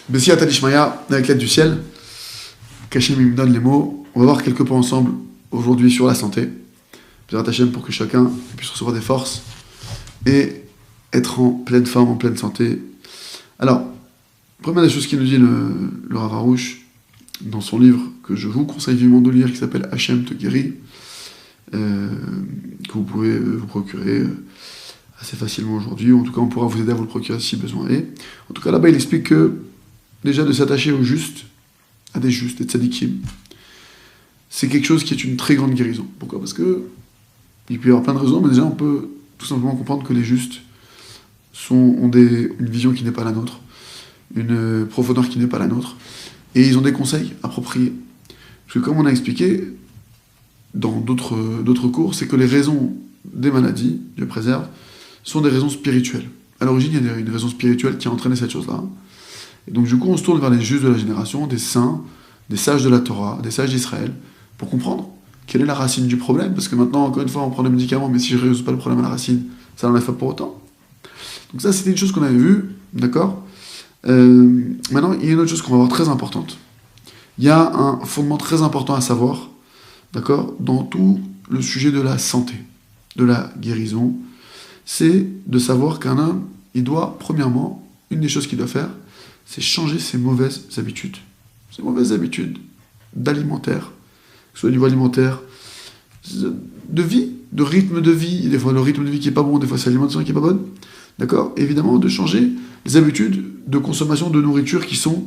Bessiat Alishmaya, avec l'aide du ciel, Kachem il me donne les mots. On va voir quelques points ensemble aujourd'hui sur la santé. Bessiat Hachem pour que chacun puisse recevoir des forces et être en pleine forme, en pleine santé. Alors, première des choses qu'il nous dit le Rav Arush dans son livre que je vous conseille vivement de lire, qui s'appelle Hachem te guérit, que vous pouvez vous procurer assez facilement aujourd'hui, ou en tout cas on pourra vous aider à vous le procurer si besoin est. En tout cas là-bas il explique que déjà de s'attacher aux justes, à des justes, des tzadikim, c'est quelque chose qui est une très grande guérison. Pourquoi ? Parce que il peut y avoir plein de raisons, mais déjà on peut tout simplement comprendre que les justes ont une vision qui n'est pas la nôtre, une profondeur qui n'est pas la nôtre, et ils ont des conseils appropriés. Parce que comme on a expliqué dans d'autres cours, c'est que les raisons des maladies, Dieu préserve, sont des raisons spirituelles. À l'origine, il y a une raison spirituelle qui a entraîné cette chose-là. Et donc du coup, on se tourne vers les justes de la génération, des saints, des sages de la Torah, des sages d'Israël, pour comprendre quelle est la racine du problème. Parce que maintenant, encore une fois, on prend des médicaments, mais si je ne résous pas le problème à la racine, ça n'enlève pas pour autant. Donc ça, c'était une chose qu'on avait vue, d'accord ? Maintenant, il y a une autre chose qu'on va voir très importante. Il y a un fondement très important à savoir, d'accord, dans tout le sujet de la santé, de la guérison, c'est de savoir qu'un homme, il doit, premièrement, une des choses qu'il doit faire, c'est changer ses mauvaises habitudes. Ses mauvaises habitudes d'alimentaire, que ce soit au niveau alimentaire, de vie, de rythme de vie, des fois le rythme de vie qui est pas bon, des fois c'est l'alimentation qui est pas bonne, d'accord ? Évidemment, de changer les habitudes de consommation de nourriture qui sont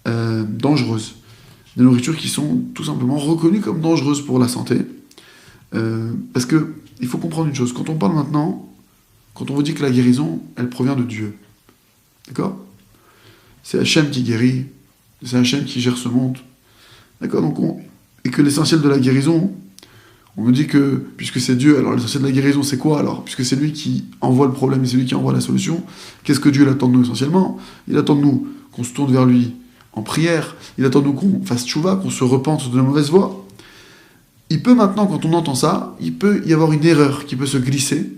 dangereuses. Des nourritures qui sont tout simplement reconnues comme dangereuses pour la santé. Parce que il faut comprendre une chose, quand on parle maintenant, quand on vous dit que la guérison, elle provient de Dieu, d'accord ? C'est Hachem qui guérit, c'est Hachem qui gère ce monde, d'accord ? Donc et que l'essentiel de la guérison, on nous dit que, puisque c'est Dieu, alors l'essentiel de la guérison, c'est quoi alors ? Puisque c'est lui qui envoie le problème et c'est lui qui envoie la solution, qu'est-ce que Dieu il attend de nous essentiellement ? Il attend de nous qu'on se tourne vers lui en prière, il attend de nous qu'on fasse tchouva, qu'on se repente de nos mauvaises voies. Il peut maintenant, quand on entend ça, il peut y avoir une erreur qui peut se glisser.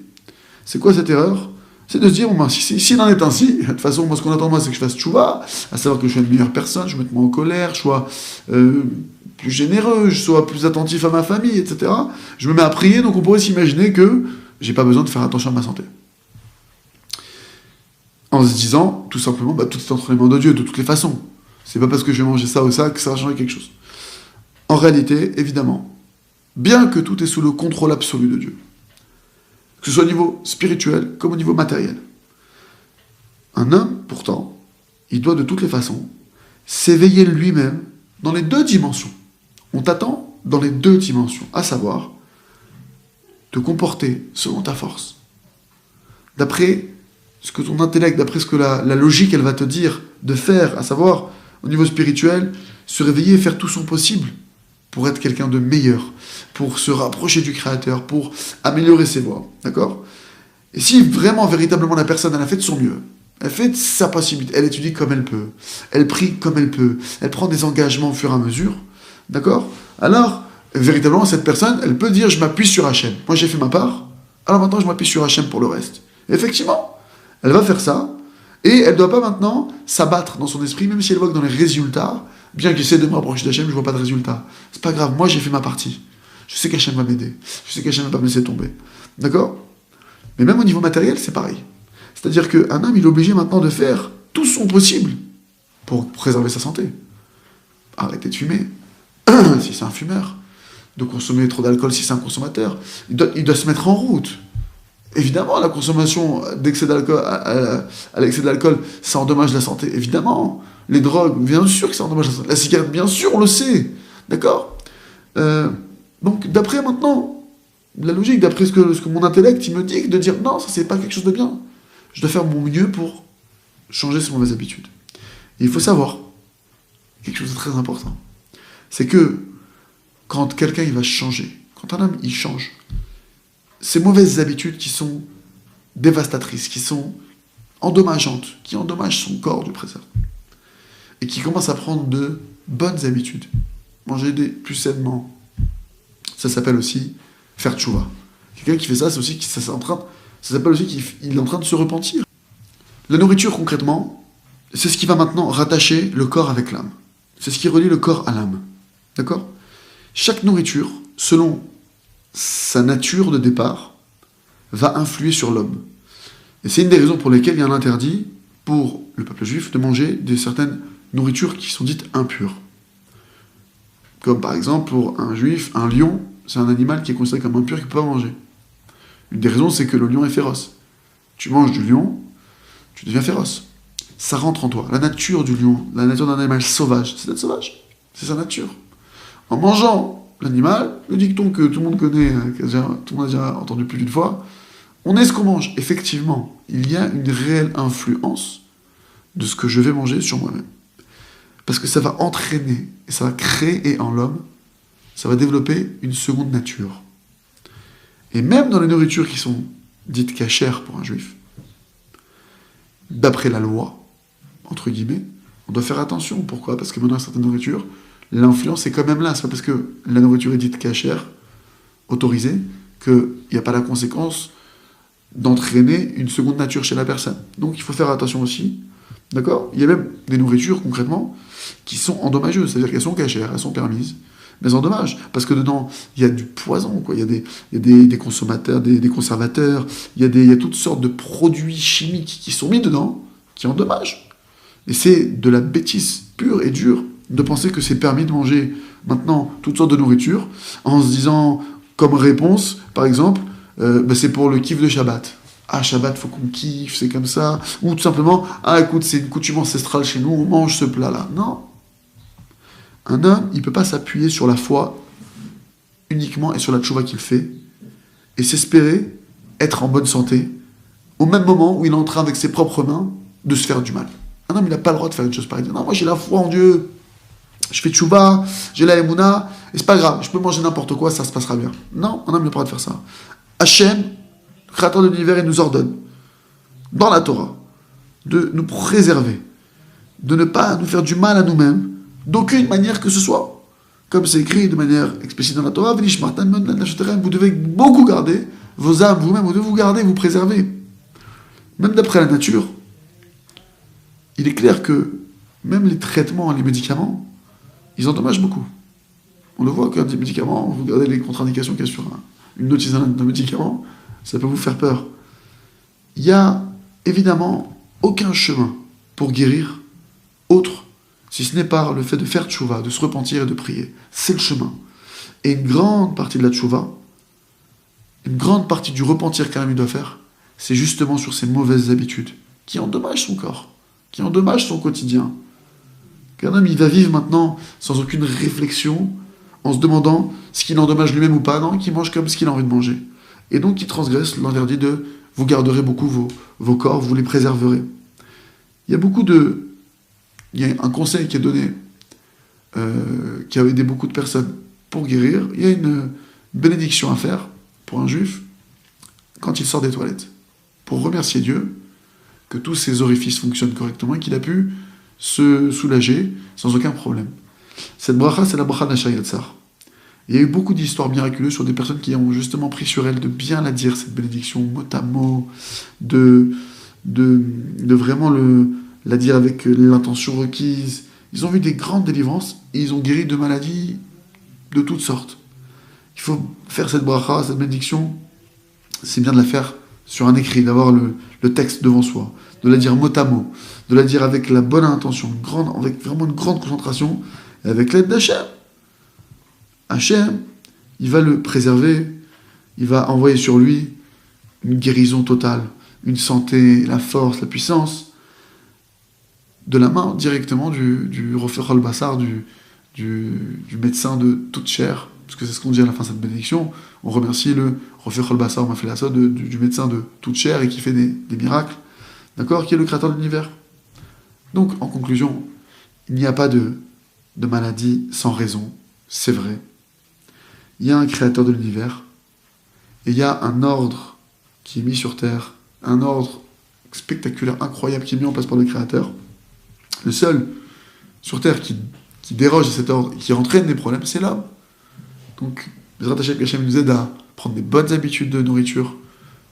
C'est quoi cette erreur ? C'est de se dire, bon, ben, s'il en est ainsi, de toute façon, moi ce qu'on attend de moi, c'est que je fasse tchouva, à savoir que je sois une meilleure personne, je me mette moins en colère, je sois plus généreux, je sois plus attentif à ma famille, etc. Je me mets à prier, donc on pourrait s'imaginer que j'ai pas besoin de faire attention à ma santé. En se disant, tout simplement, bah, tout est entre les mains de Dieu, de toutes les façons. C'est pas parce que je vais manger ça ou ça que ça va changer quelque chose. En réalité, évidemment, bien que tout est sous le contrôle absolu de Dieu, que ce soit au niveau spirituel comme au niveau matériel, un homme, pourtant, il doit de toutes les façons s'éveiller lui-même dans les deux dimensions. On t'attend dans les deux dimensions, à savoir te comporter selon ta force, d'après ce que ton intellect, d'après ce que la logique elle va te dire de faire, à savoir au niveau spirituel, se réveiller et faire tout son possible pour être quelqu'un de meilleur, pour se rapprocher du Créateur, pour améliorer ses voies, d'accord ? Et si vraiment, véritablement, la personne, elle a fait de son mieux, elle fait de sa possibilité, elle étudie comme elle peut, elle prie comme elle peut, elle prend des engagements au fur et à mesure, d'accord ? Alors, véritablement, cette personne, elle peut dire, je m'appuie sur Hachem. Moi, j'ai fait ma part, alors maintenant, je m'appuie sur Hachem pour le reste. Et effectivement, elle va faire ça, et elle ne doit pas maintenant s'abattre dans son esprit, même si elle voit que dans les résultats, bien qu'il essaie de me rapprocher d'Hachem, je ne vois pas de résultat. C'est pas grave, moi j'ai fait ma partie. Je sais qu'Hachem va m'aider. Je sais qu'Hachem va pas me laisser tomber. D'accord ? Mais même au niveau matériel, c'est pareil. C'est-à-dire qu'un homme, il est obligé maintenant de faire tout son possible pour préserver sa santé. Arrêter de fumer, si c'est un fumeur. De consommer trop d'alcool, si c'est un consommateur. Il doit se mettre en route. Évidemment, la consommation d'excès d'alcool, à l'excès d'alcool, ça endommage la santé. Évidemment. Les drogues, bien sûr que ça endommage la santé. La cigarette, bien sûr, on le sait. D'accord ? Donc, d'après maintenant, la logique, d'après ce que mon intellect, il me dit, de dire non, ça c'est pas quelque chose de bien. Je dois faire mon mieux pour changer ces mauvaises habitudes. Et il faut savoir, quelque chose de très important, c'est que quand quelqu'un il va changer, quand un homme il change, ces mauvaises habitudes qui sont dévastatrices, qui sont endommageantes, qui endommagent son corps du préserve, et qui commence à prendre de bonnes habitudes, manger plus sainement, ça s'appelle aussi faire tchouva. Quelqu'un qui fait ça, c'est aussi ça s'appelle aussi qu'il est en train de se repentir. La nourriture, concrètement, c'est ce qui va maintenant rattacher le corps avec l'âme. C'est ce qui relie le corps à l'âme. D'accord? Chaque nourriture, selon sa nature de départ, va influer sur l'homme. Et c'est une des raisons pour lesquelles il y a un interdit pour le peuple juif de manger certaines nourritures qui sont dites impures. Comme par exemple, pour un juif, un lion, c'est un animal qui est considéré comme impur qu'il ne peut pas manger. Une des raisons, c'est que le lion est féroce. Tu manges du lion, tu deviens féroce. Ça rentre en toi. La nature du lion, la nature d'un animal sauvage, c'est d'être sauvage. C'est sa nature. En mangeant l'animal, le dicton que tout le monde connaît, tout le monde a déjà entendu plus d'une fois, on est ce qu'on mange. Effectivement, il y a une réelle influence de ce que je vais manger sur moi-même. Parce que ça va entraîner, et ça va créer en l'homme, ça va développer une seconde nature. Et même dans les nourritures qui sont dites cachères pour un juif, d'après la loi, entre guillemets, on doit faire attention. Pourquoi? Parce que maintenant, certaines nourritures, l'influence est quand même là. C'est pas parce que la nourriture est dite cachère, autorisée, qu'il n'y a pas la conséquence d'entraîner une seconde nature chez la personne. Donc il faut faire attention aussi. D'accord? Il y a même des nourritures, concrètement, qui sont endommageuses. C'est-à-dire qu'elles sont cachères, elles sont permises, mais elles endommagent. Parce que dedans, il y a du poison, quoi. Il y a des consommateurs, des conservateurs, il y a toutes sortes de produits chimiques qui sont mis dedans, qui endommagent. Et c'est de la bêtise pure et dure de penser que c'est permis de manger maintenant toutes sortes de nourriture en se disant, comme réponse, par exemple, c'est pour le kiff de Shabbat. Ah, Shabbat, faut qu'on kiffe, c'est comme ça. Ou tout simplement, ah, écoute, c'est une coutume ancestrale chez nous, on mange ce plat-là. Non. Un homme, il ne peut pas s'appuyer sur la foi uniquement et sur la tchouva qu'il fait et s'espérer être en bonne santé au même moment où il est en train, avec ses propres mains, de se faire du mal. Un homme, il n'a pas le droit de faire une chose pareille. Non, moi, j'ai la foi en Dieu. Je fais tchouva, j'ai la émouna, et c'est pas grave, je peux manger n'importe quoi, ça se passera bien. Non, un homme n'a pas le droit de faire ça. Hachem, créateur de l'univers, il nous ordonne, dans la Torah, de nous préserver, de ne pas nous faire du mal à nous-mêmes, d'aucune manière que ce soit. Comme c'est écrit de manière explicite dans la Torah, vous devez beaucoup garder vos âmes, vous-même, vous devez vous garder, vous préserver. Même d'après la nature, il est clair que même les traitements, les médicaments, ils endommagent beaucoup. On le voit qu'un des médicaments, vous regardez les contre-indications qu'il y a sur une notice d'un médicament, ça peut vous faire peur. Il n'y a évidemment aucun chemin pour guérir autre, si ce n'est par le fait de faire tchouva, de se repentir et de prier. C'est le chemin. Et une grande partie de la tchouva, une grande partie du repentir qu'un homme doit faire, c'est justement sur ces mauvaises habitudes qui endommagent son corps, qui endommagent son quotidien. Qu'un homme, il va vivre maintenant sans aucune réflexion, en se demandant ce qu'il endommage lui-même ou pas, non, qu'il mange comme ce qu'il a envie de manger. Et donc, il transgresse l'interdit de vous garderez beaucoup vos corps, vous les préserverez. Il y a un conseil qui est donné, qui a aidé beaucoup de personnes pour guérir. Il y a une bénédiction à faire pour un juif quand il sort des toilettes, pour remercier Dieu que tous ses orifices fonctionnent correctement et qu'il a pu se soulager sans aucun problème. Cette bracha, c'est la bracha d'Asher Yatzar. Il y a eu beaucoup d'histoires miraculeuses sur des personnes qui ont justement pris sur elles de bien la dire, cette bénédiction, mot à mot, de vraiment la dire avec l'intention requise. Ils ont vu des grandes délivrances et ils ont guéri de maladies de toutes sortes. Il faut faire cette bracha, cette bénédiction, c'est bien de la faire sur un écrit, d'avoir le texte devant soi, de la dire mot à mot, de la dire avec la bonne intention, avec vraiment une grande concentration, et avec l'aide d'Hachem. Hachem, il va le préserver, il va envoyer sur lui une guérison totale, une santé, la force, la puissance, de la main directement du Rofer al-Bassar, du médecin de toute chair, parce que c'est ce qu'on dit à la fin de cette bénédiction. On remercie le Rofer al-Bassar, on a fait la sorte du médecin de toute chair et qui fait des miracles, d'accord, qui est le créateur de l'univers. Donc, en conclusion, il n'y a pas de maladie sans raison, c'est vrai. Il y a un créateur de l'univers, et il y a un ordre qui est mis sur Terre, un ordre spectaculaire, incroyable, qui est mis en place par le créateur. Le seul sur Terre qui déroge à cet ordre et qui entraîne des problèmes, c'est l'homme. Donc, Bezrat Hashem nous aide à prendre des bonnes habitudes de nourriture,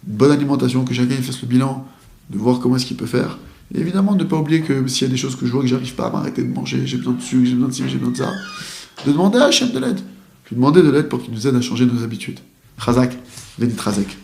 une bonne alimentation, que chacun fasse le bilan, de voir comment est-ce qu'il peut faire, Et évidemment, ne pas oublier que s'il y a des choses que je vois que j'arrive pas à m'arrêter de manger, j'ai besoin de sucre, j'ai besoin de ci, j'ai besoin de ça, de demander à Hachem de l'aide. Lui demander de l'aide pour qu'il nous aide à changer nos habitudes. Chazak, Vénit Razek.